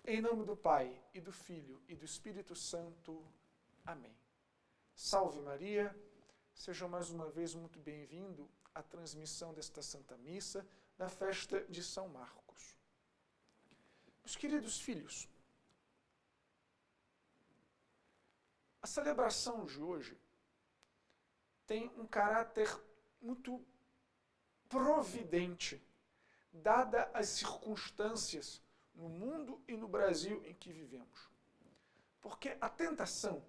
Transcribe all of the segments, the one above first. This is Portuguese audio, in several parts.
Em nome do Pai, e do Filho, e do Espírito Santo. Amém. Salve Maria, seja mais uma vez muito bem-vindo à transmissão desta Santa Missa da festa de São Marcos. Meus queridos filhos, a celebração de hoje tem um caráter muito providente, dada as circunstâncias no mundo e no Brasil em que vivemos. Porque a tentação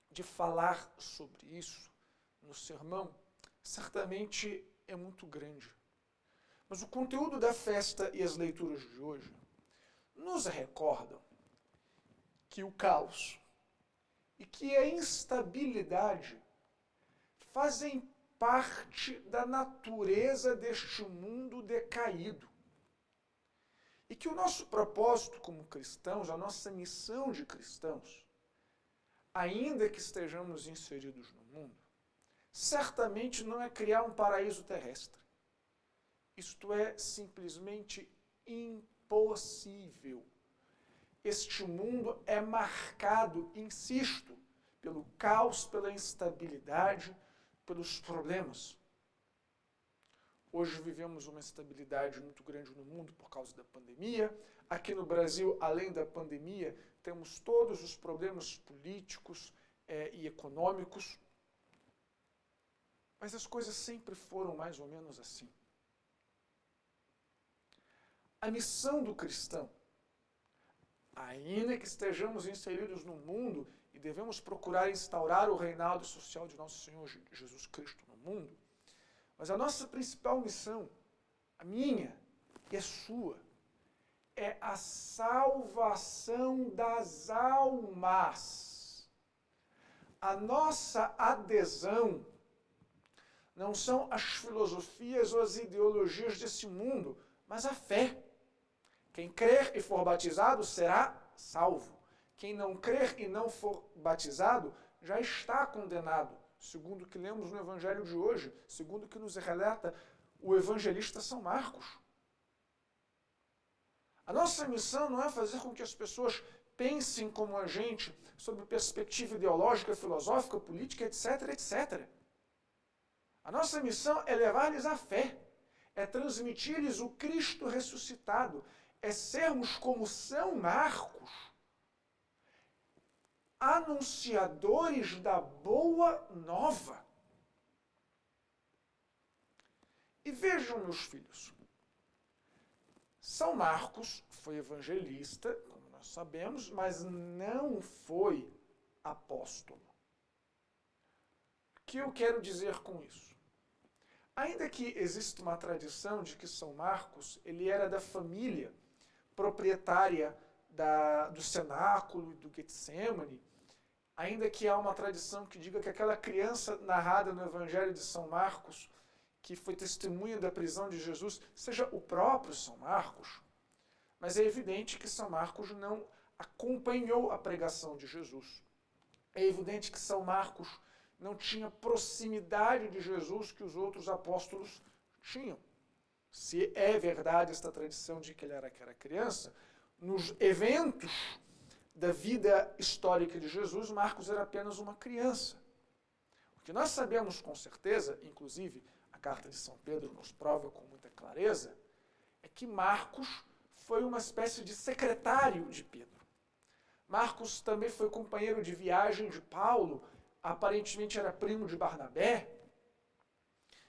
de falar sobre isso no sermão certamente é muito grande. Mas o conteúdo da festa e as leituras de hoje nos recordam que o caos e que a instabilidade fazem parte da natureza deste mundo decaído. E que o nosso propósito como cristãos, a nossa missão de cristãos, ainda que estejamos inseridos no mundo, certamente não é criar um paraíso terrestre. Isto é simplesmente impossível. Este mundo é marcado, insisto, pelo caos, pela instabilidade, pelos problemas. Hoje vivemos uma instabilidade muito grande no mundo por causa da pandemia. Aqui no Brasil, além da pandemia, temos todos os problemas políticos e econômicos. Mas as coisas sempre foram mais ou menos assim. A missão do cristão, ainda que estejamos inseridos no mundo e devemos procurar instaurar o reinado social de nosso Senhor Jesus Cristo no mundo, mas a nossa principal missão, a minha e a sua, é a salvação das almas. A nossa adesão não são as filosofias ou as ideologias desse mundo, mas a fé. Quem crer e for batizado será salvo. Quem não crer e não for batizado já está condenado, segundo o que lemos no Evangelho de hoje, segundo o que nos relata o evangelista São Marcos. A nossa missão não é fazer com que as pessoas pensem como a gente, sob perspectiva ideológica, filosófica, política, etc, etc. A nossa missão é levar-lhes a fé, é transmitir-lhes o Cristo ressuscitado, é sermos como São Marcos, anunciadores da boa nova. E vejam, meus filhos, São Marcos foi evangelista, como nós sabemos, mas não foi apóstolo. O que eu quero dizer com isso? Ainda que exista uma tradição de que São Marcos ele era da família proprietária do cenáculo e do Getsemane, ainda que há uma tradição que diga que aquela criança narrada no Evangelho de São Marcos, que foi testemunha da prisão de Jesus, seja o próprio São Marcos, mas é evidente que São Marcos não acompanhou a pregação de Jesus. É evidente que São Marcos não tinha proximidade de Jesus que os outros apóstolos tinham. Se é verdade esta tradição de que ele era aquela criança, nos eventos da vida histórica de Jesus, Marcos era apenas uma criança. O que nós sabemos com certeza, inclusive a carta de São Pedro nos prova com muita clareza, é que Marcos foi uma espécie de secretário de Pedro. Marcos também foi companheiro de viagem de Paulo, aparentemente era primo de Barnabé.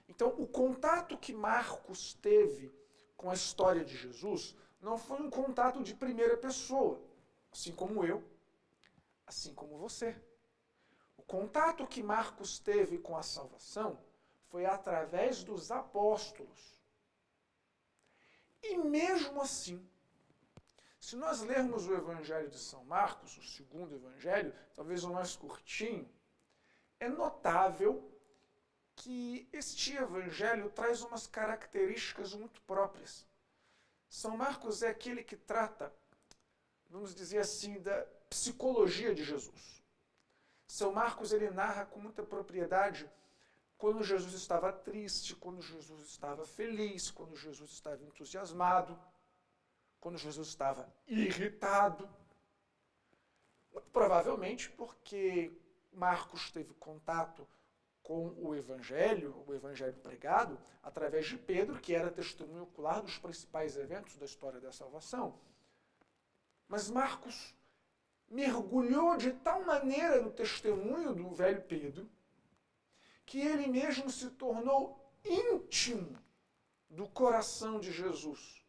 Então, o contato que Marcos teve com a história de Jesus não foi um contato de primeira pessoa, assim como eu, assim como você. O contato que Marcos teve com a salvação foi através dos apóstolos. E mesmo assim, se nós lermos o Evangelho de São Marcos, o segundo Evangelho, talvez o mais curtinho, é notável que este Evangelho traz umas características muito próprias. São Marcos é aquele que trata, vamos dizer assim, da psicologia de Jesus. São Marcos ele narra com muita propriedade quando Jesus estava triste, quando Jesus estava feliz, quando Jesus estava entusiasmado, quando Jesus estava irritado. Muito provavelmente porque Marcos teve contato com o evangelho pregado, através de Pedro, que era testemunho ocular dos principais eventos da história da salvação. Mas Marcos mergulhou de tal maneira no testemunho do velho Pedro, que ele mesmo se tornou íntimo do coração de Jesus.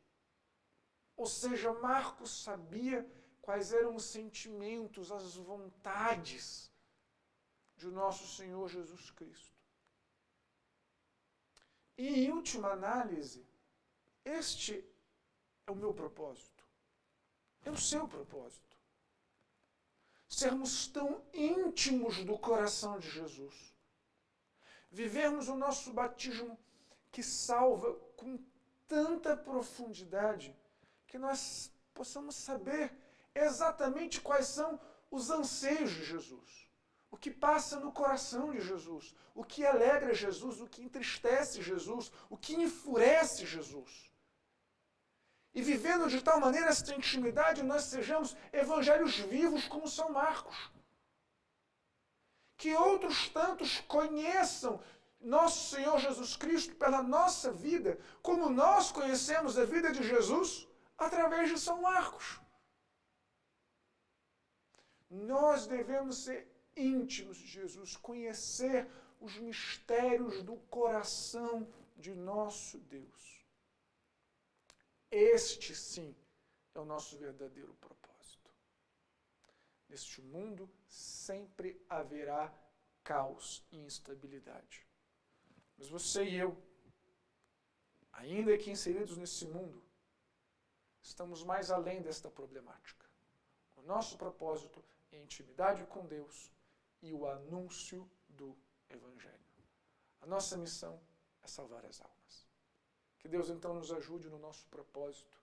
Ou seja, Marcos sabia quais eram os sentimentos, as vontades de nosso Senhor Jesus Cristo. E, em última análise, este é o meu propósito. É o seu propósito. Sermos tão íntimos do coração de Jesus. Vivermos o nosso batismo que salva com tanta profundidade que nós possamos saber exatamente quais são os anseios de Jesus. O que passa no coração de Jesus, o que alegra Jesus, o que entristece Jesus, o que enfurece Jesus. E vivendo de tal maneira essa intimidade, nós sejamos evangelhos vivos como São Marcos. Que outros tantos conheçam nosso Senhor Jesus Cristo pela nossa vida, como nós conhecemos a vida de Jesus através de São Marcos. Nós devemos ser íntimos de Jesus, conhecer os mistérios do coração de nosso Deus. Este, sim, é o nosso verdadeiro propósito. Neste mundo sempre haverá caos e instabilidade. Mas você e eu, ainda que inseridos nesse mundo, estamos mais além desta problemática. O nosso propósito é a intimidade com Deus e o anúncio do Evangelho. A nossa missão é salvar as almas. Que Deus então nos ajude no nosso propósito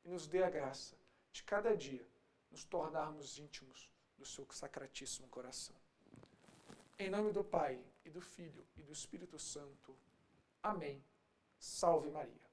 e nos dê a graça de cada dia nos tornarmos íntimos do seu sacratíssimo coração. Em nome do Pai, e do Filho, e do Espírito Santo. Amém. Salve Maria.